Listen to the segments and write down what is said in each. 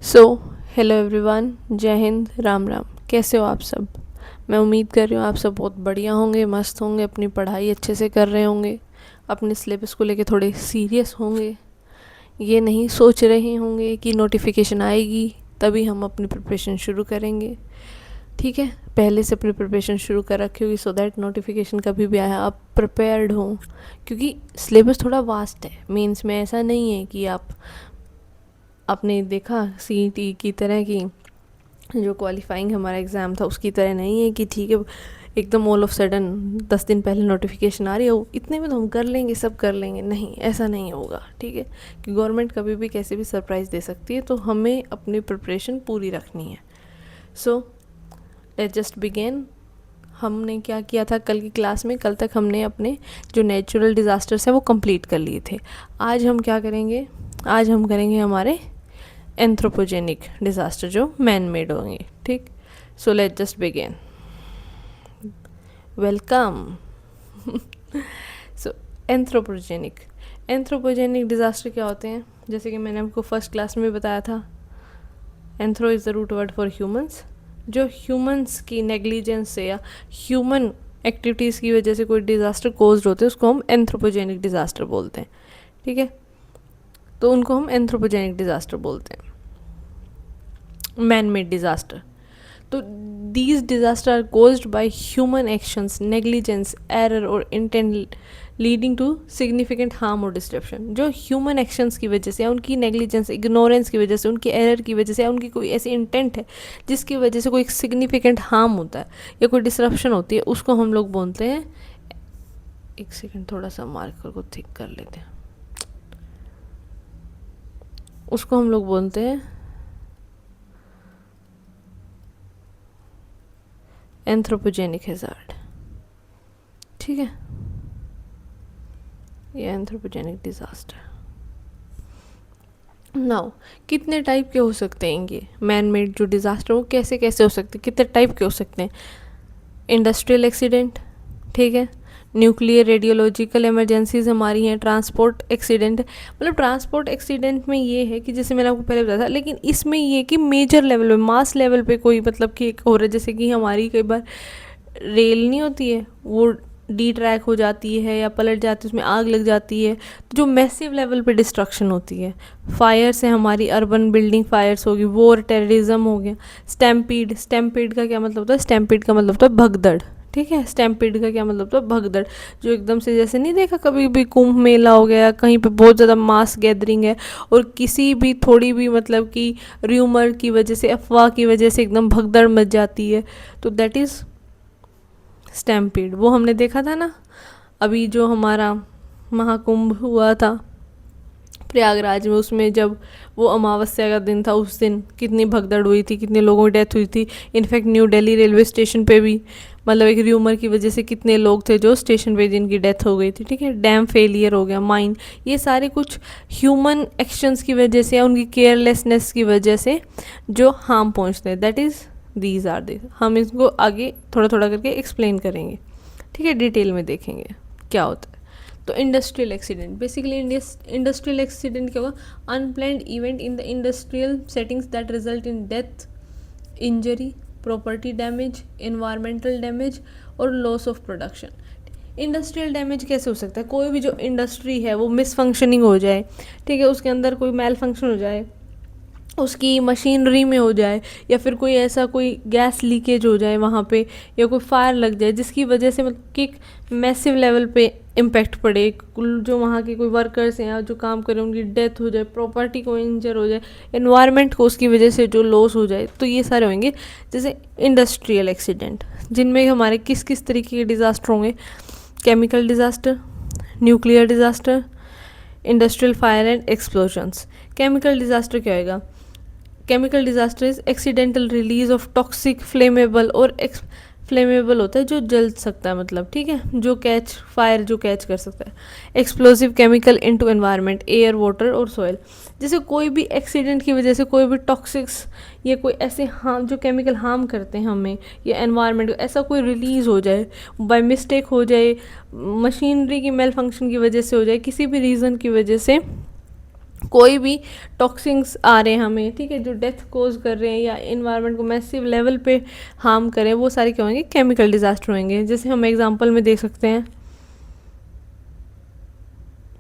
So hello everyone, जय हिंद, राम राम। कैसे हो आप सब? मैं उम्मीद कर रही हूँ आप सब बहुत बढ़िया होंगे, मस्त होंगे, अपनी पढ़ाई अच्छे से कर रहे होंगे, अपने सिलेबस को लेके थोड़े सीरियस होंगे। ये नहीं सोच रहे होंगे कि नोटिफिकेशन आएगी तभी हम अपनी प्रिपरेशन शुरू करेंगे। ठीक है, पहले से अपनी प्रिपरेशन शुरू कर रखी होगी सो दैट नोटिफिकेशन कभी भी आया आप प्रिपेयर्ड हो। क्योंकि सिलेबस थोड़ा वास्ट है, मेंस में ऐसा नहीं है कि आपने देखा सीईटी की तरह की जो क्वालिफाइंग हमारा एग्ज़ाम था उसकी तरह नहीं है कि ठीक है एकदम ऑल ऑफ सडन 10 दिन पहले नोटिफिकेशन आ रही है इतने में तो हम कर लेंगे, सब कर लेंगे। नहीं, ऐसा नहीं होगा। ठीक है, कि गवर्नमेंट कभी भी कैसे भी सरप्राइज़ दे सकती है, तो हमें अपनी प्रिपरेशन पूरी रखनी है। So let's just begin. हमने क्या किया था कल की क्लास में? कल तक हमने अपने जो नेचुरल डिज़ास्टर्स हैं वो कंप्लीट कर लिए थे। आज हम क्या करेंगे? आज हम करेंगे हमारे एंथ्रोपोजेनिक डिज़ास्टर जो मैन मेड होंगे। ठीक, so let just begin. Welcome. So anthropogenic disaster क्या होते हैं? जैसे कि मैंने आपको फर्स्ट क्लास में बताया था, anthro is the root word for humans. जो ह्यूमंस की नेग्लिजेंस से या ह्यूमन एक्टिविटीज़ की वजह से कोई डिज़ास्टर कोज्ड होते हैं उसको हम एंथ्रोपोजेनिक डिज़ास्टर बोलते हैं। ठीक है, तो उनको हम एंथ्रोपोजेनिक डिज़ास्टर बोलते हैं, मैन मेड डिज़ास्टर। तो these disasters are caused by human actions, negligence, error और intent leading to significant harm और disruption। जो human actions की वजह से या उनकी negligence, ignorance की वजह से, उनकी error की वजह से या उनकी कोई ऐसी intent है जिसकी वजह से कोई significant harm होता है या कोई disruption होती है, उसको हम लोग बोलते हैं। एक सेकेंड, थोड़ा सा मार्कर को थिक कर लेते हैं। उसको हम लोग बोलते हैं एंथ्रोपोजेनिक हैजार्ड। ठीक है, ये एंथ्रोपोजेनिक डिज़ास्टर। नाउ कितने टाइप के हो सकते हैं ये मैन मेड जो डिज़ास्टर, वो कैसे कैसे हो सकते हैं, कितने टाइप के हो सकते हैं? इंडस्ट्रियल एक्सीडेंट, ठीक है, न्यूक्लियर रेडियोलॉजिकल इमरजेंसीज हमारी हैं, ट्रांसपोर्ट एक्सीडेंट। मतलब ट्रांसपोर्ट एक्सीडेंट में ये है कि जैसे मैंने आपको पहले बताया था, लेकिन इसमें ये कि मेजर लेवल पे, मास लेवल पे कोई मतलब कि हो रहा है, जैसे कि हमारी कई बार रेल नहीं होती है, वो डी ट्रैक हो जाती है या पलट जाती है, उसमें आग लग जाती है, तो जो मैसिव लेवल पे डिस्ट्रक्शन होती है। फायर से हमारी अर्बन बिल्डिंग फायर्स होगी, वॉर, टेररिज्म हो गया। स्टैम्पीड, स्टैम्पीड का क्या मतलब होता है? स्टैम्पीड का मतलब होता है भगदड़। ठीक है, स्टैम्पीड का क्या मतलब होता है? भगदड़। जो एकदम से, जैसे नहीं देखा कभी भी कुंभ मेला हो गया, कहीं पे बहुत ज़्यादा मास गैदरिंग है और किसी भी थोड़ी भी मतलब कि र्यूमर की वजह से, अफवाह की वजह से एकदम भगदड़ मच जाती है, तो दैट इज़ स्टैम्पीड। वो हमने देखा था ना अभी जो हमारा महाकुंभ हुआ था प्रयागराज में, उसमें जब वो अमावस्या का दिन था, उस दिन कितनी भगदड़ हुई थी, कितने लोगों की डेथ हुई थी। In fact new Delhi railway station पे भी मतलब एक र्यूमर की वजह से कितने लोग थे जो स्टेशन पे जिनकी डेथ हो गई थी। ठीक है, डैम फेलियर हो गया, माइन, ये सारे कुछ ह्यूमन एक्शंस की वजह से या उनकी केयरलेसनेस की वजह से जो हार्म पहुँचते हैं, that is these are this. हम इसको आगे थोड़ा थोड़ा करके एक्सप्लेन करेंगे। ठीक है, डिटेल में देखेंगे क्या होता है। तो industrial accident, basically industrial accident क्या हुआ? Unplanned event in the industrial settings that result in death, injury, property damage, environmental damage और loss of production. Industrial damage कैसे हो सकता है? कोई भी जो इंडस्ट्री है वो मिसफंक्शनिंग हो जाए, ठीक है, उसके अंदर कोई मेल फंक्शन हो जाए, उसकी मशीनरी में हो जाए, या फिर कोई ऐसा कोई गैस लीकेज हो जाए वहाँ पे, या कोई फायर लग जाए जिसकी वजह से मतलब कि एक मैसिव लेवल पे इम्पैक्ट पड़े, जो वहाँ के कोई वर्कर्स हैं या जो काम कर रहे हैं उनकी डेथ हो जाए, प्रॉपर्टी को इंजर हो जाए, एनवायरनमेंट को उसकी वजह से जो लॉस हो जाए, तो ये सारे होंगे जैसे इंडस्ट्रियल एक्सीडेंट। जिनमें हमारे किस किस तरीके के डिज़ास्टर होंगे? Chemical disaster, nuclear disaster, industrial fire and explosions. Chemical disaster क्या होगा? Chemical disaster is accidental release of toxic, flammable और फ्लेमेबल होता है जो जल सकता है, मतलब ठीक है, जो कैच फायर जो कैच कर सकता है। Explosive chemical into environment, air, water और सॉइल। जैसे कोई भी एक्सीडेंट की वजह से कोई भी टॉक्सिक्स या कोई ऐसे हार्म जो केमिकल हार्म करते हैं हमें या एनवायरनमेंट को, ऐसा कोई रिलीज़ हो जाए, बाय मिस्टेक हो जाए, मशीनरी की मेल फंक्शन की वजह से हो जाए, किसी भी रीज़न की वजह से कोई भी टॉक्सिन्स आ रहे हैं हमें, ठीक है, जो डेथ कोज कर रहे हैं या इन्वायरमेंट को मैसिव लेवल पे हार्म करें, वो सारे क्या होंगे, केमिकल डिजास्टर होंगे। जैसे हम एग्जांपल में देख सकते हैं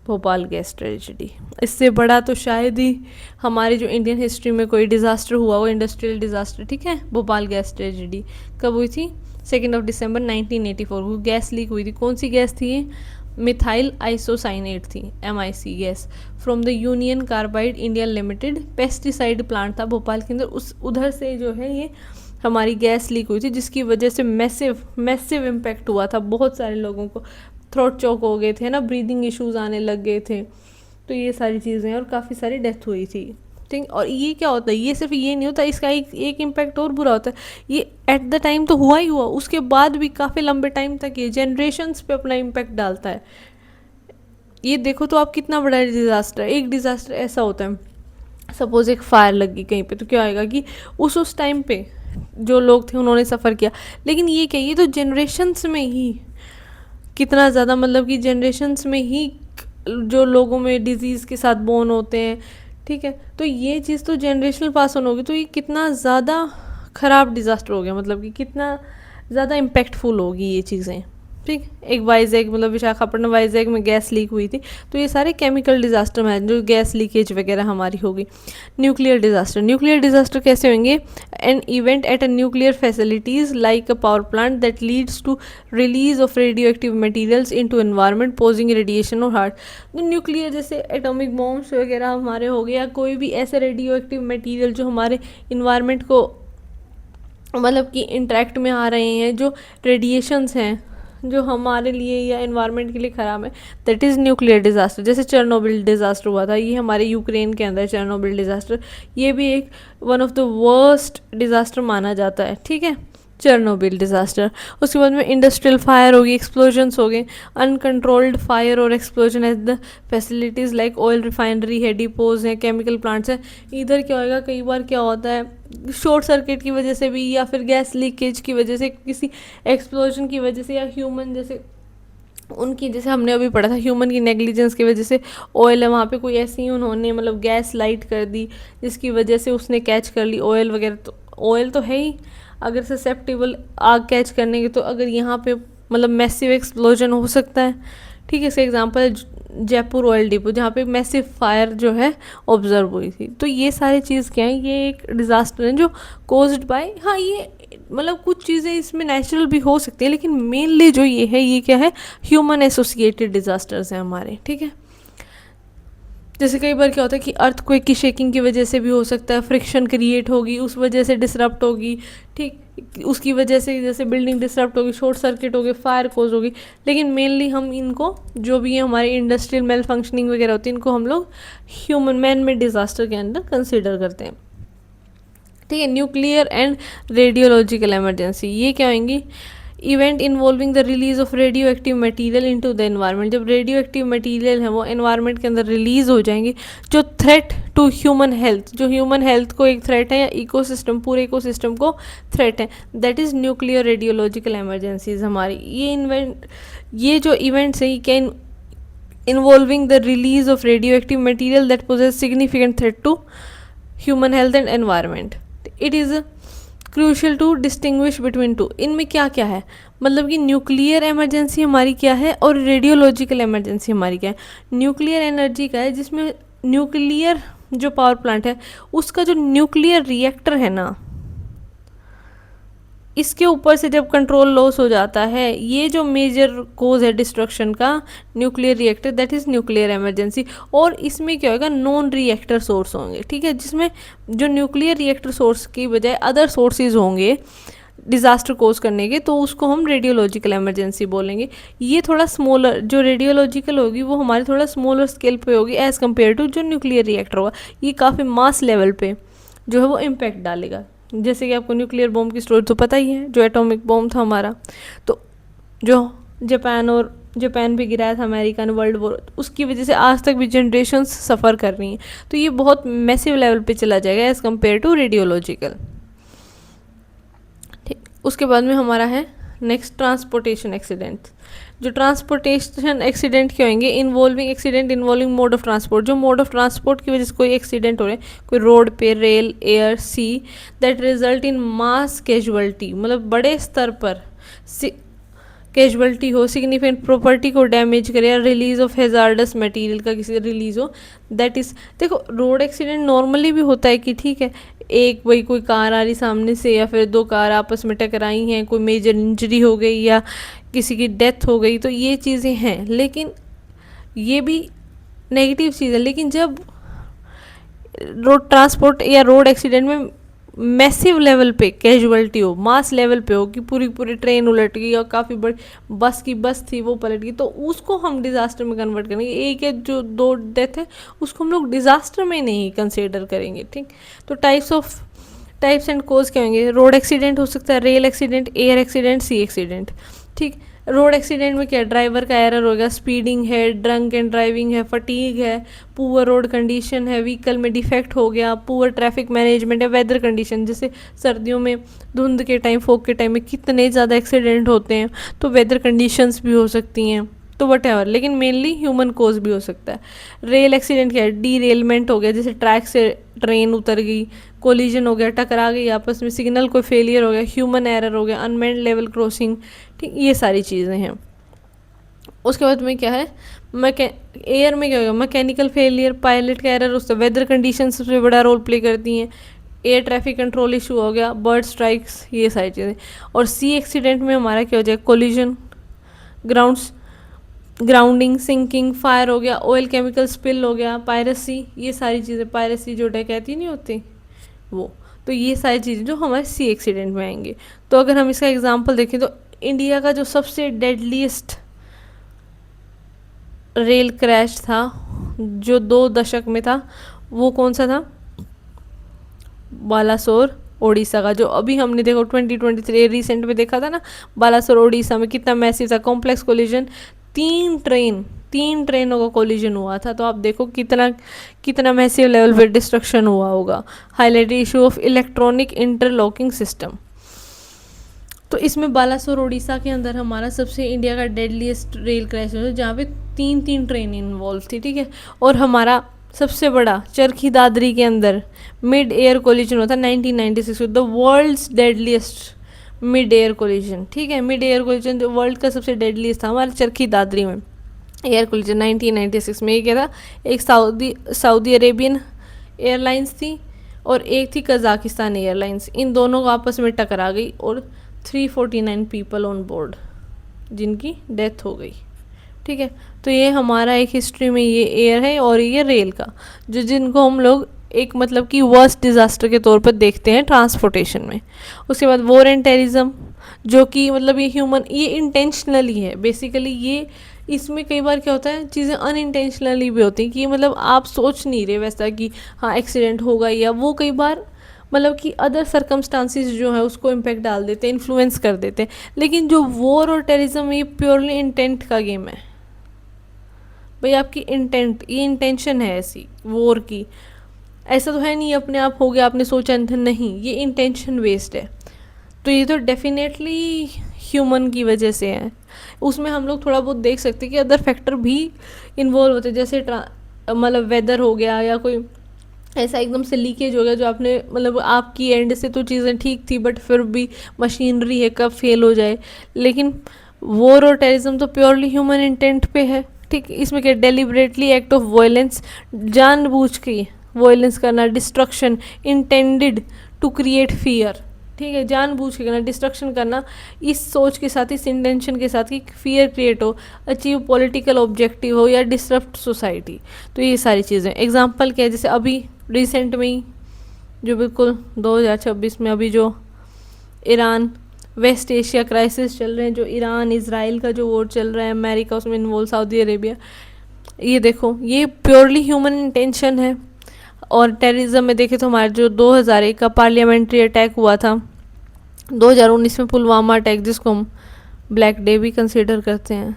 भोपाल गैस ट्रेजेडी। इससे बड़ा तो शायद ही हमारी जो इंडियन हिस्ट्री में कोई डिज़ास्टर हुआ हो, इंडस्ट्रियल डिज़ास्टर, ठीक है। भोपाल गैस ट्रेजेडी कब हुई थी? 2 दिसंबर 1984 को गैस लीक हुई थी। कौन सी गैस थी ये? मिथाइल आइसोसाइनेट थी, MIC gas, from the union carbide India limited pesticide plant था भोपाल के अंदर। उस उधर से जो है ये हमारी गैस लीक हुई थी, जिसकी वजह से मैसिव इम्पैक्ट हुआ था। बहुत सारे लोगों को थ्रोट चोक हो गए थे ना, ब्रीदिंग इश्यूज आने लग गए थे, तो ये सारी चीज़ें, और काफ़ी सारी डेथ हुई थी, ठीक। और ये क्या होता है, ये सिर्फ ये नहीं होता, इसका एक इम्पैक्ट और बुरा होता है। ये एट द टाइम तो हुआ ही हुआ, उसके बाद भी काफ़ी लंबे टाइम तक ये जनरेशन्स पे अपना इम्पैक्ट डालता है। ये देखो तो आप कितना बड़ा डिज़ास्टर, एक डिज़ास्टर ऐसा होता है, सपोज एक फायर लग गई कहीं पे, तो क्या होएगा कि उस टाइम पे जो लोग थे उन्होंने सफ़र किया। लेकिन ये क्या, ये तो जनरेशन्स में ही कितना ज़्यादा, मतलब कि जनरेशन्स में ही जो लोगों में डिजीज़ के साथ बोर्न होते हैं, ठीक है। तो ये चीज़ तो जनरेशनल पास ऑन होगी, तो ये कितना ज़्यादा ख़राब डिज़ास्टर हो गया, मतलब कि कितना ज़्यादा इम्पैक्टफुल होगी ये चीज़ें, ठीक। एक वाइजैग, मतलब विशाखापट्टनम वाइजैग में गैस लीक हुई थी, तो ये सारे केमिकल डिज़ास्टर में जो गैस लीकेज वगैरह हमारी होगी। न्यूक्लियर डिज़ास्टर कैसे होंगे? An event at a nuclear facilities like a power plant that leads to release of radioactive materials in to environment posing radiation और हार्ट। तो न्यूक्लियर जैसे एटॉमिक बॉम्ब्स वगैरह हमारे हो गए, या कोई भी ऐसे रेडियो एक्टिव मटीरियल जो हमारे इन्वायरमेंट को मतलब कि इंटरेक्ट में आ रहे हैं, जो रेडिएशंस हैं जो हमारे लिए या एनवायरनमेंट के लिए ख़राब है, दैट इज़ न्यूक्लियर डिज़ास्टर। जैसे चेरनोबिल डिज़ास्टर हुआ था, ये हमारे यूक्रेन के अंदर चेरनोबिल डिज़ास्टर, ये भी एक one of the worst disaster माना जाता है, ठीक है, चेरनोबिल डिज़ास्टर। उसके बाद में इंडस्ट्रियल फायर होगी, एक्सप्लोजन्स हो गए, अनकंट्रोल्ड फायर और explosion at the facilities like oil refinery है, डिपोज हैं, केमिकल प्लांट्स हैं। इधर क्या होगा, कई बार क्या होता है शॉर्ट सर्किट की वजह से भी, या फिर गैस लीकेज की वजह से, किसी एक्सप्लोजन की वजह से, या ह्यूमन जैसे उनकी, जैसे हमने अभी पढ़ा था, ह्यूमन की नेग्लिजेंस की वजह से ऑयल है वहाँ पे कोई ऐसी उन्होंने मतलब गैस लाइट कर दी जिसकी वजह से उसने कैच कर ली ऑयल वगैरह। तो ऑयल तो है ही अगर ससेप्टेबल आग कैच करने के, तो अगर यहाँ पे मतलब मैसिव एक्सप्लोजन हो सकता है, ठीक है। इसका एग्जांपल है जयपुर ऑयल डिपो, जहाँ पे मैसिव फायर जो है ऑब्जर्व हुई थी। तो ये सारी चीज़ क्या है, ये एक डिज़ास्टर है जो कोज्ड बाय, हाँ ये मतलब कुछ चीज़ें इसमें नेचुरल भी हो सकती है, लेकिन मेनली जो ये है, ये क्या है, ह्यूमन एसोसिएटेड डिज़ास्टर्स हैं हमारे, ठीक है। जैसे कई बार क्या होता है कि अर्थक्वेक की शेकिंग की वजह से भी हो सकता है, फ्रिक्शन क्रिएट होगी, उस वजह से डिसरप्ट होगी, ठीक, उसकी वजह से जैसे बिल्डिंग डिसरप्ट होगी, शॉर्ट सर्किट होगी, फायर कोज होगी। लेकिन मेनली हम इनको जो भी है हमारी इंडस्ट्रियल मेल फंक्शनिंग वगैरह होती है, इनको हम लोग ह्यूमन मैन मेड डिज़ास्टर के अंदर कंसिडर करते हैं, ठीक है। न्यूक्लियर एंड रेडियोलॉजिकल इमरजेंसी, ये क्या होंगी? Event involving the release of radioactive material into the environment. जब रेडियो एक्टिव मटीरियल है वो एनवायरनमेंट के अंदर रिलीज हो जाएंगे, जो थ्रेट टू ह्यूमन हेल्थ, जो ह्यूमन हेल्थ को एक थ्रेट है, या इकोसिस्टम, पूरे इकोसिस्टम को थ्रेट है, that is nuclear radiological emergencies हमारी। ये जो इवेंट्स है, क्या involving the release of radioactive material that poses significant threat to human health and environment, it is crucial to distinguish between two. इनमें क्या क्या है, मतलब कि न्यूक्लियर इमरजेंसी हमारी क्या है और रेडियोलॉजिकल इमरजेंसी हमारी क्या है। न्यूक्लियर एनर्जी का है जिसमें न्यूक्लियर जो पावर प्लांट है उसका जो न्यूक्लियर रिएक्टर है ना, इसके ऊपर से जब कंट्रोल लॉस हो जाता है, ये जो मेजर कोज है डिस्ट्रक्शन का, nuclear reactor, that is nuclear emergency. और इसमें क्या होगा, नॉन रिएक्टर सोर्स होंगे, ठीक है, जिसमें जो न्यूक्लियर रिएक्टर सोर्स की बजाय अदर सोर्सेज होंगे डिज़ास्टर कोज करने के, तो उसको हम रेडियोलॉजिकल इमरजेंसी बोलेंगे। ये थोड़ा स्मॉलर, जो रेडियोलॉजिकल होगी वो हमारे थोड़ा स्मॉलर स्केल पे होगी एज़ कम्पेयर टू जो न्यूक्लियर रिएक्टर होगा। ये काफ़ी मास लेवल पे जो है वो इम्पैक्ट डालेगा। जैसे कि आपको न्यूक्लियर बॉम्ब की स्टोरी तो पता ही है, जो एटॉमिक बॉम्ब था हमारा, तो जो जापान पे गिराया था अमेरिका ने वर्ल्ड वॉर, उसकी वजह से आज तक भी जनरेशन्स सफ़र कर रही हैं। तो ये बहुत मैसिव लेवल पे चला जाएगा एज़ कम्पेयर टू रेडियोलॉजिकल, ठीक। उसके बाद में हमारा है नेक्स्ट ट्रांसपोर्टेशन एक्सीडेंट। जो ट्रांसपोर्टेशन एक्सीडेंट क्या होंगे, involving accident involving mode of transport, जो मोड ऑफ ट्रांसपोर्ट की वजह से कोई एक्सीडेंट हो रहा है, कोई रोड पे, rail, air, sea, that result in mass casualty, मतलब बड़े स्तर पर कैजुअलिटी हो, सिग्निफिकेंट प्रॉपर्टी को डैमेज करे, या रिलीज ऑफ हेजार्डस मटेरियल का किसी रिलीज हो, दैट इज, देखो रोड एक्सीडेंट नॉर्मली भी होता है कि ठीक है एक भाई कोई कार आ रही सामने से या फिर दो कार आपस में टकराई हैं, कोई मेजर इंजरी हो गई या किसी की डेथ हो गई, तो ये चीज़ें हैं, लेकिन ये भी नेगेटिव चीज़ है। लेकिन जब रोड ट्रांसपोर्ट या रोड एक्सीडेंट में मैसिव लेवल पे कैजुअलिटी हो, मास लेवल पे हो कि पूरी पूरी ट्रेन उलट गई और काफ़ी बड़ी बस थी वो पलट गई, तो उसको हम डिज़ास्टर में कन्वर्ट करेंगे। एक है जो दो डेथ है उसको हम लोग डिज़ास्टर में नहीं कंसिडर करेंगे, ठीक। तो टाइप्स एंड कोज क्या होंगे, रोड एक्सीडेंट हो सकता है, रेल एक्सीडेंट, एयर एक्सीडेंट, सी एक्सीडेंट, ठीक। रोड एक्सीडेंट में क्या, ड्राइवर का एरर हो गया, स्पीडिंग है, ड्रंक एंड ड्राइविंग है, फटीग है, पुअर रोड कंडीशन है, व्हीकल में डिफेक्ट हो गया, पुअर ट्रैफिक मैनेजमेंट है, वेदर कंडीशन, जैसे सर्दियों में धुंध के टाइम, फॉग के टाइम में कितने ज़्यादा एक्सीडेंट होते हैं, तो वेदर कंडीशंस भी हो सकती हैं, तो वटेवर, लेकिन मेनली ह्यूमन कोज भी हो सकता है। रेल एक्सीडेंट क्या है, डीरेलमेंट हो गया, जैसे ट्रैक से ट्रेन उतर गई, कोलिजन हो गया, टकरा गई आपस में, सिग्नल कोई फेलियर हो गया, ह्यूमन एरर हो गया, अनमेंड लेवल क्रॉसिंग, ठीक, ये सारी चीज़ें हैं। उसके बाद में क्या है, एयर में क्या होगा, मैकेनिकल फेलियर, पायलट का एरर, उससे वेदर कंडीशन सबसे बड़ा रोल प्ले करती हैं, एयर ट्रैफिक कंट्रोल इशू हो गया, बर्ड स्ट्राइक्स, ये सारी चीज़ें। और सी एक्सीडेंट में हमारा क्या हो जाए, कोलिजन, ग्राउंडिंग, सिंकिंग, फायर हो गया, ऑयल केमिकल स्पिल हो गया, पायरेसी, ये सारी चीज़ें, पायरेसी जो डकैती नहीं होती वो, तो ये सारी चीज़ें जो हमारे सी एक्सीडेंट में आएंगे। तो अगर हम इसका एग्जांपल देखें तो इंडिया का जो सबसे डेडलीस्ट रेल क्रैश था जो 2 दशक में था, वो कौन सा था, बालासोर ओडिशा का, जो अभी हमने देखो 2023 रिसेंट में देखा था ना, बालासोर ओडिशा में कितना मैसिव था, कॉम्प्लेक्स कोलिजन, 3 ट्रेनों का कोलिजन हुआ था, तो आप देखो कितना मैसिव लेवल पे डिस्ट्रक्शन हुआ होगा। Highlighted issue of electronic interlocking system, तो इसमें बालासोर ओडिशा के अंदर हमारा सबसे इंडिया का डेडलीस्ट रेल क्रैश हुआ, जहाँ पे 3 ट्रेन इन्वॉल्व थी, ठीक है। और हमारा सबसे बड़ा चरखी दादरी के अंदर मिड एयर कोलिजन हुआ था 1996, the world's deadliest mid air collision, ठीक है। मिड एयर कोलिजन जो वर्ल्ड का सबसे डेडलीस्ट था हमारे चरखी दादरी में एयर कोलिजन 1996 में। ये क्या था, एक सऊदी अरेबियन एयरलाइंस थी और एक थी कजाकिस्तान एयरलाइंस, इन दोनों को आपस में टकरा गई और 349 पीपल ऑन बोर्ड जिनकी डेथ हो गई, ठीक है। तो ये हमारा एक हिस्ट्री में ये एयर है और ये रेल का, जो जिनको हम लोग एक मतलब कि वर्स्ट डिज़ास्टर के तौर पर देखते हैं ट्रांसपोर्टेशन में। उसके बाद वॉर एंड टेररिज्म, जो कि मतलब ये ह्यूमन, ये इंटेंशनली है बेसिकली, ये इसमें कई बार क्या होता है चीज़ें अनइंटेंशनली भी होती हैं कि मतलब आप सोच नहीं रहे वैसा कि हाँ एक्सीडेंट होगा, या वो कई बार मतलब कि अदर सर्कमस्टांसिस जो है उसको इम्पेक्ट डाल देते हैं, इन्फ्लुएंस कर देते हैं। लेकिन जो वॉर और टेररिज्म ये प्योरली इंटेंट का गेम है भाई, आपकी इंटेंट, ये इंटेंशन है ऐसी वॉर की, ऐसा तो है नहीं अपने आप हो गया आपने सोचा नहीं, ये इंटेंशन बेस्ड है। तो ये तो डेफिनेटली ह्यूमन की वजह से है। उसमें हम लोग थोड़ा बहुत देख सकते हैं कि अदर फैक्टर भी इन्वॉल्व होते हैं, जैसे मतलब वेदर हो गया या कोई ऐसा एकदम से लीकेज हो गया जो आपने मतलब आपकी एंड से तो चीज़ें ठीक थी बट फिर भी मशीनरी है कब फेल हो जाए। लेकिन वॉर और टेररिज्म तो प्योरली ह्यूमन इंटेंट पे है, ठीक। इसमें क्या, डेलिबरेटली एक्ट ऑफ वायलेंस, जानबूझ के वायलेंस करना, destruction, intended to create fear, ठीक है, जानबूझ के करना, डिस्ट्रक्शन करना इस सोच के साथ, इस इंटेंशन के साथ कि फियर क्रिएट हो, अचीव पॉलिटिकल ऑब्जेक्टिव हो या डिसरप्ट सोसाइटी। तो ये सारी चीज़ें एग्जांपल क्या है, जैसे अभी रिसेंट में ही जो बिल्कुल 2026 में अभी जो ईरान वेस्ट एशिया क्राइसिस चल रहे हैं, जो ईरान इज़राइल का जो वॉर चल रहा है, अमेरिका उसमें इन्वॉल्व, सऊदी अरेबिया, ये देखो ये प्योरली ह्यूमन इंटेंशन है। और टेररिज्म में देखें तो हमारे जो 2001 का पार्लियामेंट्री अटैक हुआ था, 2019 में पुलवामा अटैक जिसको हम ब्लैक डे भी कंसिडर करते हैं,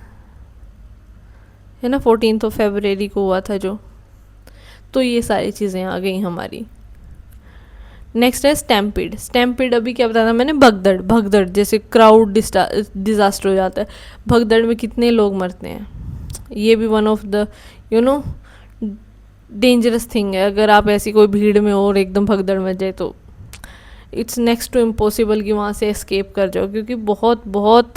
है ना, 14 फरवरी को हुआ था जो, तो ये सारी चीज़ें आ गई हमारी, नेक्स्ट है स्टैम्पिड। स्टैम्पिड अभी क्या बताया था मैंने, भगदड़। भगदड़ जैसे क्राउड डिजास्टर हो जाता है, भगदड़ में कितने लोग मरते हैं, ये भी one of the you know dangerous thing है। अगर आप ऐसी कोई भीड़ में हो और एकदम भगदड़ मच जाए तो इट्स नेक्स्ट टू इम्पॉसिबल कि वहाँ से एस्केप कर जाओ, क्योंकि बहुत बहुत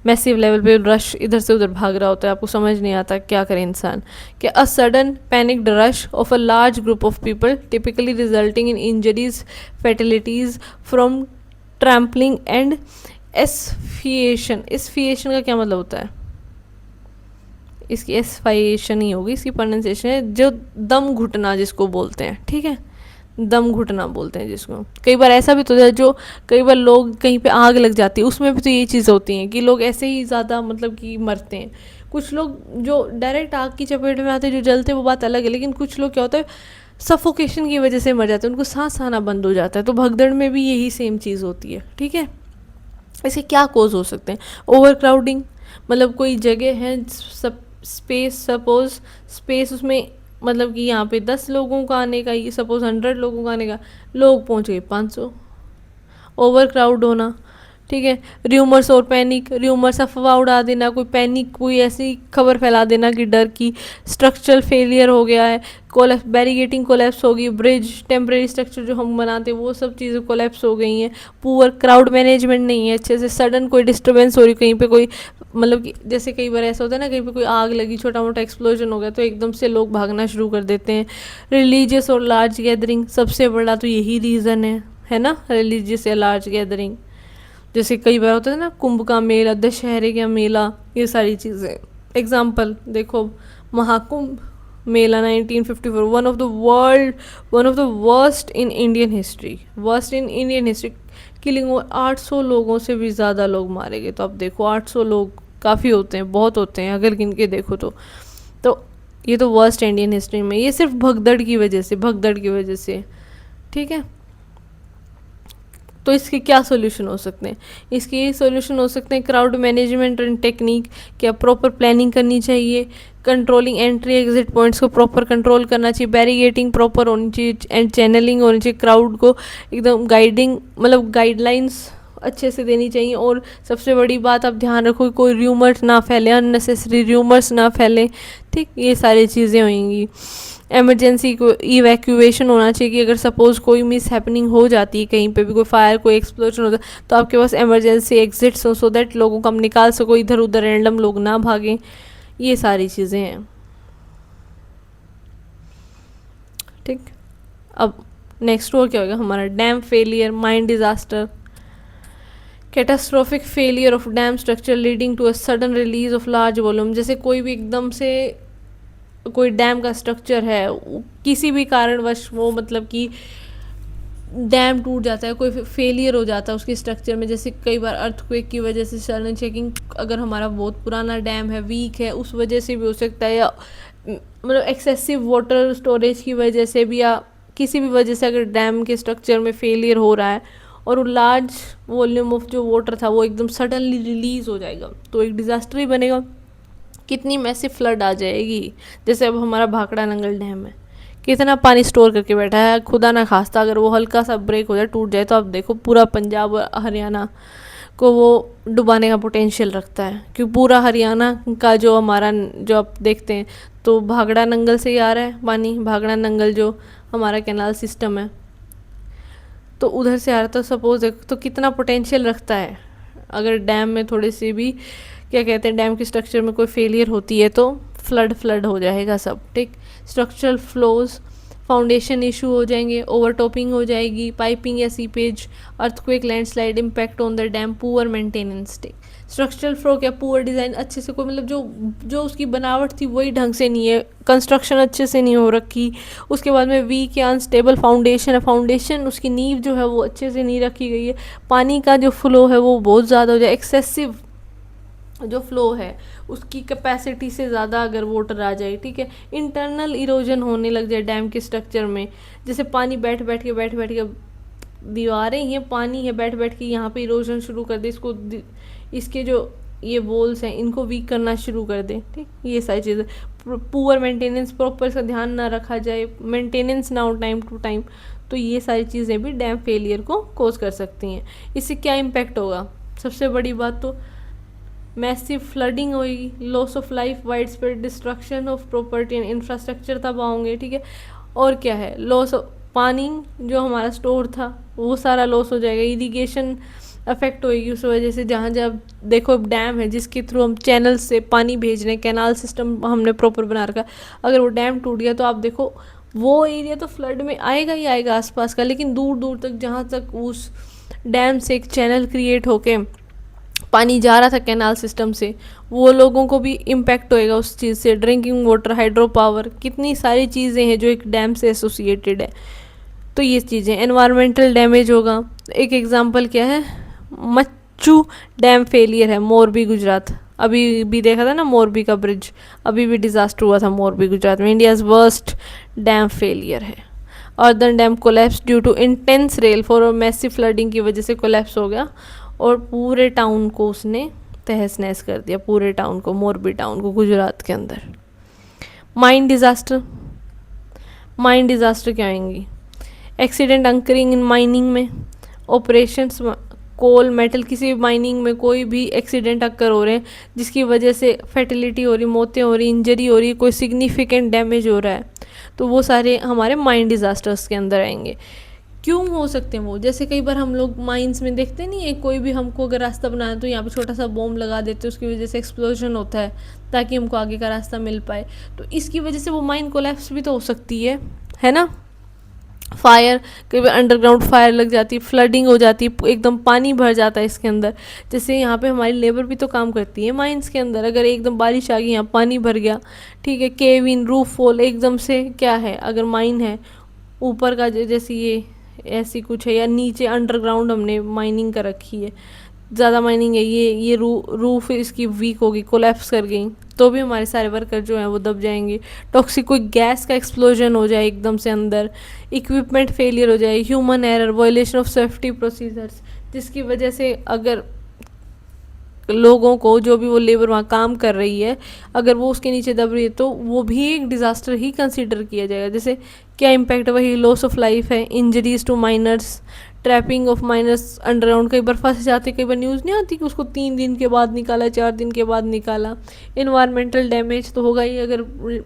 मैसिव लेवल पे रश इधर से उधर भाग रहा होता है, आपको समझ नहीं आता क्या करे इंसान। कि a sudden panicked rush of a large group of people typically resulting in injuries, fatalities from trampling and asphyxiation. Asphyxiation का क्या मतलब होता है, इसकी एसफाइएशन ही होगी, इसकी प्रोनाउंसिएशन है जो दम घुटना जिसको बोलते हैं, ठीक है, दम घुटना बोलते हैं जिसको। कई बार ऐसा भी तो है, जो कई बार लोग कहीं पे आग लग जाती है उसमें भी तो ये चीज़ होती है कि लोग ऐसे ही ज़्यादा मतलब कि मरते हैं। कुछ लोग जो डायरेक्ट आग की चपेट में आते हैं, जो जलते हैं, वो बात अलग है, लेकिन कुछ लोग क्या होता है सफोकेशन की वजह से मर जाते हैं, उनको सांस आना बंद हो जाता है। तो भगदड़ में भी यही सेम चीज़ होती है, ठीक है। ऐसे क्या कोज हो सकते हैं, ओवर क्राउडिंग, मतलब कोई जगह है सब स्पेस, सपोज स्पेस उसमें मतलब कि यहाँ पे 10 लोगों का आने का, ये सपोज 100 लोगों का आने का, लोग पहुँच गए 500, ओवर क्राउड होना, ठीक है। र्यूमर्स और पैनिक, र्यूमर्स अफवाह उड़ा देना, कोई पैनिक, कोई ऐसी खबर फैला देना कि डर की। स्ट्रक्चरल फेलियर हो गया है, कोलैप्स, बैरिगेटिंग कोलैप्स होगी, ब्रिज, टेम्प्रेरी स्ट्रक्चर जो हम बनाते हैं वो सब चीज़ें कोलैप्स हो गई हैं। पुअर क्राउड मैनेजमेंट नहीं है अच्छे से, सडन कोई डिस्टर्बेंस हो रही, कहीं पे कोई मतलब कि जैसे कई बार ऐसा होता है ना, कहीं पे कोई आग लगी, छोटा मोटा एक्सप्लोजन हो गया तो एकदम से लोग भागना शुरू कर देते हैं। रिलीजियस और लार्ज गैदरिंग, सबसे बड़ा तो यही रीज़न है ना, रिलीजियस या लार्ज गैदरिंग। जैसे कई बार होता है ना कुंभ का मेला, दशहरे का मेला, ये सारी चीज़ें। एग्जाम्पल देखो, महाकुंभ मेला 1954, one of the worst in Indian history, worst in Indian history. Killing over 800 लोगों से भी ज़्यादा लोग मारे गए। तो अब देखो 800 लोग काफ़ी होते हैं, बहुत होते हैं अगर गिन के देखो तो ये तो वर्स्ट इंडियन हिस्ट्री में, ये सिर्फ भगदड़ की वजह से, भगदड़ की वजह से, ठीक है। तो इसके क्या सोल्यूशन हो सकते हैं, इसके ये सोल्यूशन हो सकते हैं क्राउड मैनेजमेंट एंड टेक्निक, क्या प्रॉपर प्लानिंग करनी चाहिए, कंट्रोलिंग एंट्री एग्जिट पॉइंट्स को प्रॉपर कंट्रोल करना चाहिए, बैरिगेटिंग प्रॉपर होनी चाहिए एंड चैनलिंग होनी चाहिए, क्राउड को एकदम गाइडिंग मतलब गाइडलाइंस अच्छे से देनी चाहिए। और सबसे बड़ी बात आप ध्यान रखो कोई र्यूमर्स ना फैले, अननेसेसरी र्यूमर्स ना फैले, ठीक, ये सारी चीज़ें होंगी। एमरजेंसी को इवैक्यूएशन होना चाहिए कि अगर सपोज़ कोई मिस हैपनिंग हो जाती है, कहीं पे भी कोई फायर, कोई एक्सप्लोजन होता है, तो आपके पास एमरजेंसी एग्जिट्स हो, सो दैट लोगों को हम निकाल सको, इधर उधर रैंडम लोग ना भागें, ये सारी चीज़ें हैं, ठीक। अब नेक्स्ट और क्या होगा हमारा, dam failure, mine disaster, catastrophic failure of dam structure leading to a sudden release of large volume. जैसे कोई भी एकदम से कोई डैम का स्ट्रक्चर है, किसी भी कारणवश वो मतलब कि डैम टूट जाता है, कोई फेलियर हो जाता है उसके स्ट्रक्चर में, जैसे कई बार अर्थक्वेक की वजह से, सडन चेकिंग, अगर हमारा बहुत पुराना डैम है, वीक है, उस वजह से भी हो सकता है, या मतलब एक्सेसिव वाटर स्टोरेज की वजह से भी, या किसी भी वजह से अगर डैम के स्ट्रक्चर में फेलियर हो रहा है और लार्ज वॉल्यूम ऑफ जो वाटर था वो एकदम सडनली रिलीज हो जाएगा, तो एक डिज़ास्टर ही बनेगा। कितनी मैसिव फ्लड आ जाएगी, जैसे अब हमारा भाखड़ा नंगल डैम है, कितना पानी स्टोर करके बैठा है, खुदा ना खास्ता अगर वो हल्का सा ब्रेक हो जाए, टूट जाए, तो आप देखो पूरा पंजाब और हरियाणा को वो डुबाने का पोटेंशियल रखता है। क्योंकि पूरा हरियाणा का जो हमारा, जो आप देखते हैं तो भाखड़ा नंगल से ही आ रहा है पानी, भाखड़ा नंगल जो हमारा कैनाल सिस्टम है, तो उधर से आ रहा है, तो सपोज तो कितना पोटेंशियल रखता है। अगर डैम में थोड़ी सी भी क्या कहते हैं, डैम के स्ट्रक्चर में कोई फेलियर होती है तो फ्लड हो जाएगा सब, ठीक। स्ट्रक्चरल फ्लोज, फाउंडेशन इशू हो जाएंगे, ओवरटॉपिंग हो जाएगी, पाइपिंग या seepage, earthquake, landslide, impact on the dam, poor maintenance, ठीक। स्ट्रक्चरल फ्लो क्या, पुअर डिज़ाइन, अच्छे से कोई मतलब जो उसकी बनावट थी वही ढंग से नहीं है, कंस्ट्रक्शन अच्छे से नहीं हो रखी, उसके बाद में वीक या अनस्टेबल फाउंडेशन है, फाउंडेशन उसकी नींव जो है वो अच्छे से नहीं रखी गई है, पानी का जो फ्लो है वो बहुत ज़्यादा हो जाए, एक्सेसिव जो फ्लो है उसकी कैपेसिटी से ज़्यादा अगर वाटर आ जाए, ठीक है। इंटरनल इरोजन होने लग जाए डैम के स्ट्रक्चर में, जैसे पानी बैठ बैठ के दीवारें ही हैं, पानी है, बैठ बैठ के यहाँ पे इरोजन शुरू कर दे, इसके जो ये वॉल्स हैं इनको वीक करना शुरू कर दें, ठीक, ये सारी चीज़ें। पुअर मेंटेनेंस, प्रॉपर सा ध्यान ना रखा जाए, मेंटेनेंस ना हो टाइम टू टाइम, तो ये सारी चीज़ें भी डैम फेलियर को कोज कर सकती हैं। इससे क्या इम्पैक्ट होगा? सबसे बड़ी बात तो मैसिव फ्लडिंग होगी, loss of life, wide spread destruction of property and infrastructure तबाह होंगे, ठीक है। और क्या है, लॉस ऑफ पानी जो हमारा स्टोर था वो सारा लॉस हो जाएगा, इरिगेशन अफेक्ट होगी उस वजह से। जहाँ जहाँ देखो डैम है जिसके थ्रू हम चैनल से पानी भेज रहे हैं, कैनाल सिस्टम हमने प्रॉपर बना रखा, अगर वो डैम टूट गया तो आप देखो वो एरिया तो फ्लड में आएगा ही आएगा आसपास का, लेकिन दूर दूर तक जहाँ तक उस डैम से एक चैनल क्रिएट होके पानी जा रहा था कैनाल सिस्टम से, वो लोगों को भी इम्पैक्ट होएगा उस चीज़ से। ड्रिंकिंग वाटर, हाइड्रो पावर, कितनी सारी चीज़ें हैं जो एक डैम से एसोसिएटेड है। तो ये चीज़ें, एनवायरमेंटल डैमेज होगा। एक एग्जांपल क्या है, मच्चू डैम फेलियर है, मोरबी गुजरात। अभी भी देखा था ना मोरबी का ब्रिज, अभी भी डिज़ास्टर हुआ था मोरबी गुजरात में। इंडियाज़ वर्स्ट डैम फेलियर है। अर्दन dam collapse due to intense rainfall और मैसिव फ्लडिंग की वजह से कोलैप्स हो गया और पूरे टाउन को उसने तहस नहस कर दिया, पूरे टाउन को, मोरबी टाउन को, गुजरात के अंदर। माइन डिज़ास्टर, माइन डिज़ास्टर क्या आएंगी? एक्सीडेंट अंकरिंग इन माइनिंग में, ऑपरेशंस, कोल मेटल, किसी भी माइनिंग में कोई भी एक्सीडेंट अक्कर हो रहे हैं जिसकी वजह से फर्टिलिटी हो रही, मौतें हो रही, इंजरी हो रही, कोई सिग्निफिकेंट डैमेज हो रहा है, तो वो सारे हमारे माइन डिज़ास्टर्स के अंदर आएंगे। क्यों हो सकते हैं वो? जैसे कई बार हम लोग माइंस में देखते नहीं है, कोई भी हमको अगर रास्ता बनाना है तो यहाँ पे छोटा सा बॉम्ब लगा देते हैं, उसकी वजह से एक्सप्लोजन होता है ताकि हमको आगे का रास्ता मिल पाए। तो इसकी वजह से वो माइन कोलैप्स भी तो हो सकती है ना। फायर, कई बार अंडरग्राउंड फायर लग जाती है, फ्लडिंग हो जाती है, एकदम पानी भर जाता है इसके अंदर। जैसे यहाँ पे हमारी लेबर भी तो काम करती है माइंस के अंदर, अगर एकदम बारिश आ गई, यहाँ पानी भर गया, ठीक है, केव इन, रूफ फॉल, एकदम से क्या है, अगर माइन है ऊपर का जैसे ये ऐसी कुछ है, या नीचे अंडरग्राउंड हमने माइनिंग कर रखी है, ज़्यादा माइनिंग है, ये रूफ इसकी वीक होगी, कोलैप्स कर गई, तो भी हमारे सारे वर्कर जो हैं वो दब जाएंगे। टॉक्सिक कोई गैस का एक्सप्लोजन हो जाए एकदम से अंदर, इक्विपमेंट फेलियर हो जाए, human error, violation of safety procedures, जिसकी वजह से अगर लोगों को, जो भी वो लेबर वहाँ काम कर रही है, अगर वो उसके नीचे दब रही है तो वो भी एक डिज़ास्टर ही कंसीडर किया जाएगा। जैसे क्या इम्पैक्ट है, वही लॉस ऑफ लाइफ है, injuries to miners, trapping of miners underground, कई बार फंस जाते, कई बार न्यूज़ नहीं आती कि उसको 3 दिन के बाद निकाला, 4 दिन के बाद निकाला। इन्वायरमेंटल डैमेज तो होगा ही, अगर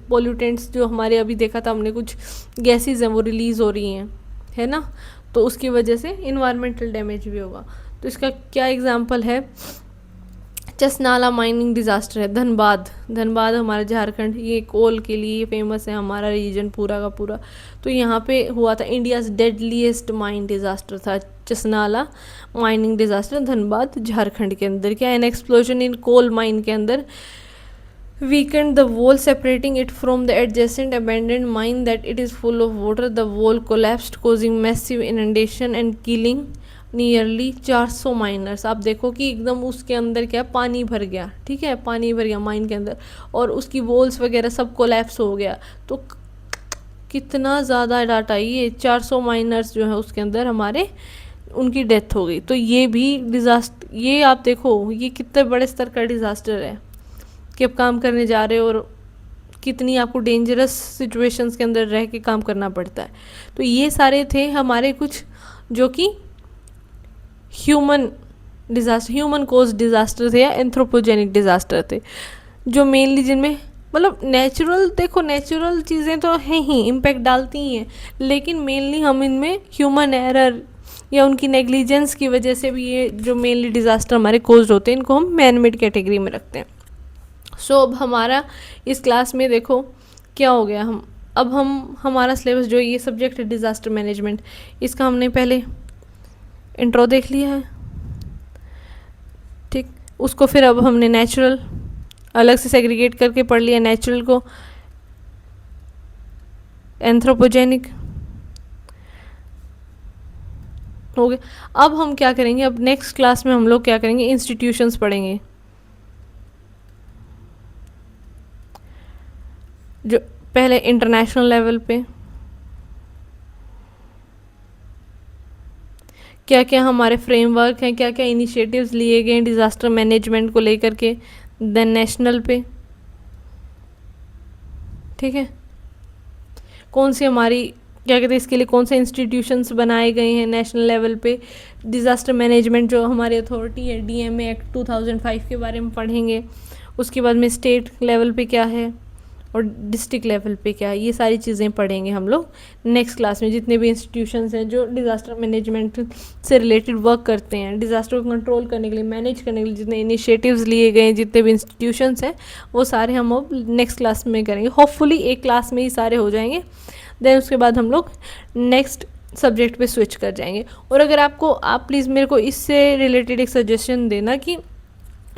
पोल्यूटेंट्स जो हमारे अभी देखा था हमने कुछ गैसेज हैं वो रिलीज़ हो रही हैं, है ना, तो उसकी वजह से इन्वायरमेंटल डैमेज भी होगा। तो इसका क्या एग्जाम्पल है, चसनाला माइनिंग डिज़ास्टर है, धनबाद, धनबाद हमारा झारखंड, ये कोल के लिए फेमस है हमारा रीजन पूरा का पूरा। तो यहाँ पे हुआ था इंडियाज़ डेडलीस्ट माइन डिज़ास्टर था चसनाला माइनिंग डिज़ास्टर, धनबाद झारखंड के अंदर। क्या, an explosion in coal mine के अंदर weakened the wall separating it from the adjacent abandoned mine that it is full of water. The wall collapsed causing massive inundation and killing nearly 400 miners. आप देखो कि एकदम उसके अंदर क्या, पानी भर गया, ठीक है, पानी भर गया माइन के अंदर और उसकी वॉल्स वगैरह सब कोलैप्स हो गया। तो कितना ज़्यादा डाटा, ये 400 माइनर्स जो है उसके अंदर हमारे, उनकी डेथ हो गई। तो ये भी डिज़ास्टर, ये आप देखो ये कितने बड़े स्तर का डिज़ास्टर है कि आप काम करने जा रहे हो और कितनी आपको डेंजरस सिचुएशंस के अंदर रह के काम करना पड़ता है। तो ये सारे थे हमारे कुछ जो कि ह्यूमन डिज़ास्टर, ह्यूमन कोज डिज़ास्टर थे या एंथ्रोपोजेनिक डिज़ास्टर थे, जो मेनली जिनमें मतलब नेचुरल, देखो नेचुरल चीज़ें तो हैं ही, इम्पैक्ट डालती ही हैं, लेकिन मेनली हम इनमें ह्यूमन एरर या उनकी नेग्लिजेंस की वजह से भी ये जो मेनली डिज़ास्टर हमारे कोज होते हैं, इनको हम मैन मेड कैटेगरी में रखते हैं। सो अब हमारा इस क्लास में देखो क्या हो गया, हम हमारा सिलेबस जो ये सब्जेक्ट है डिज़ास्टर मैनेजमेंट, इसका हमने पहले इंट्रो देख लिया है, ठीक, उसको फिर अब हमने नेचुरल अलग से सेग्रीगेट करके पढ़ लिया, नेचुरल को, एंथ्रोपोजेनिक हो गया। अब हम क्या करेंगे, अब नेक्स्ट क्लास में हम लोग क्या करेंगे, इंस्टीट्यूशंस पढ़ेंगे, जो पहले इंटरनेशनल लेवल पे, क्या क्या हमारे फ्रेमवर्क हैं, क्या क्या इनिशिएटिव्स लिए गए हैं डिज़ास्टर मैनेजमेंट को लेकर के, देन नेशनल पे, ठीक है, कौन सी हमारी क्या कहते हैं इसके लिए कौन से इंस्टीट्यूशंस बनाए गए हैं नेशनल लेवल पे, डिज़ास्टर मैनेजमेंट जो हमारी अथॉरिटी है डीएमए एक्ट 2005 के बारे में पढ़ेंगे। उसके बाद में स्टेट लेवल पे क्या है और डिस्ट्रिक्ट लेवल पे क्या है, ये सारी चीज़ें पढ़ेंगे हम लोग नेक्स्ट क्लास में। जितने भी इंस्टीट्यूशंस हैं जो डिज़ास्टर मैनेजमेंट से रिलेटेड वर्क करते हैं, डिज़ास्टर को कंट्रोल करने के लिए, मैनेज करने के लिए जितने इनिशिएटिव्स लिए गए हैं, जितने भी इंस्टीट्यूशंस हैं, वो सारे हम अब नेक्स्ट क्लास में करेंगे। होपफुली एक क्लास में ही सारे हो जाएंगे। देन उसके बाद हम लोग नेक्स्ट सब्जेक्ट पे स्विच कर जाएंगे। और अगर आपको, आप प्लीज़ मेरे को इससे रिलेटेड एक सजेशन देना कि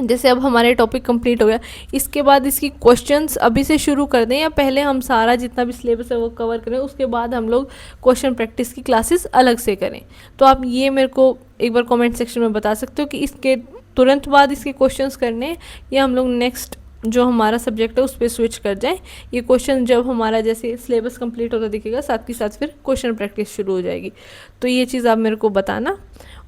जैसे अब हमारे टॉपिक कंप्लीट हो गया, इसके बाद इसकी क्वेश्चंस अभी से शुरू कर दें या पहले हम सारा जितना भी सिलेबस है वो कवर करें, उसके बाद हम लोग क्वेश्चन प्रैक्टिस की क्लासेस अलग से करें। तो आप ये मेरे को एक बार कमेंट सेक्शन में बता सकते हो कि इसके तुरंत बाद इसके क्वेश्चंस करने हैं या हम लोग नेक्स्ट जो हमारा सब्जेक्ट है उस पर स्विच कर जाएं। ये क्वेश्चन जब हमारा जैसे सिलेबस कंप्लीट होता दिखेगा, साथ ही साथ फिर क्वेश्चन प्रैक्टिस शुरू हो जाएगी। तो ये चीज़ आप मेरे को बताना।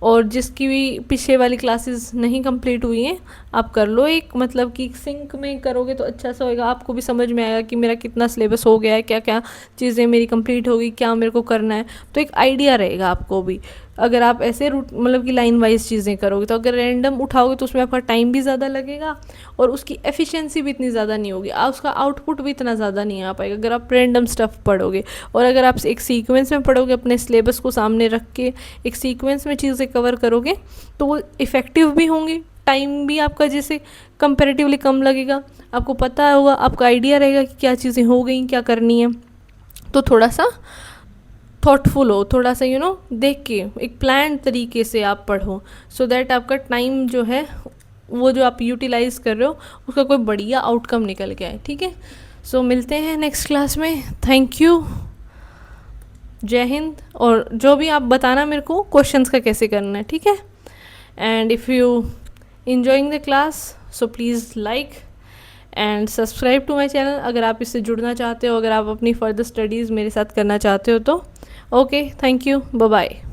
और जिसकी भी पीछे वाली क्लासेस नहीं कंप्लीट हुई हैं, आप कर लो एक, मतलब कि सिंक में करोगे तो अच्छा सा होएगा, आपको भी समझ में आएगा कि मेरा कितना सिलेबस हो गया है, क्या क्या चीज़ें मेरी कंप्लीट होगी, क्या मेरे को करना है, तो एक आइडिया रहेगा आपको भी। अगर आप ऐसे रूट मतलब कि लाइन वाइज चीज़ें करोगे, तो अगर रैंडम उठाओगे तो उसमें आपका टाइम भी ज़्यादा लगेगा और उसकी एफिशिएंसी भी इतनी ज़्यादा नहीं होगी, उसका आउटपुट भी इतना ज़्यादा नहीं आ पाएगा अगर आप रैंडम स्टफ़ पढ़ोगे। और अगर आप एक सीक्वेंस में पढ़ोगे, अपने सिलेबस को सामने रख के एक सीक्वेंस में चीज़ें कवर करोगे, तो वो इफ़ेक्टिव भी होंगी, टाइम भी आपका जैसे कंपैरेटिवली कम लगेगा, आपको पता होगा, आपका आइडिया रहेगा कि क्या चीज़ें हो गई, क्या करनी है। तो थोड़ा सा थॉटफुल हो, थोड़ा सा देख के एक प्लान तरीके से आप पढ़ो, सो दैट आपका टाइम जो है वो जो आप यूटिलाइज़ कर रहे हो उसका कोई बढ़िया आउटकम निकल के आए, ठीक है। सो मिलते हैं नेक्स्ट क्लास में। थैंक यू, जय हिंद। और जो भी आप बताना मेरे को क्वेश्चंस का कैसे करना है, ठीक है। And if you enjoying the class, so please like and subscribe to my channel अगर आप इससे जुड़ना चाहते हो, अगर आप अपनी फर्दर स्टडीज़ मेरे साथ करना चाहते हो तो। Okay, thank you, bye bye.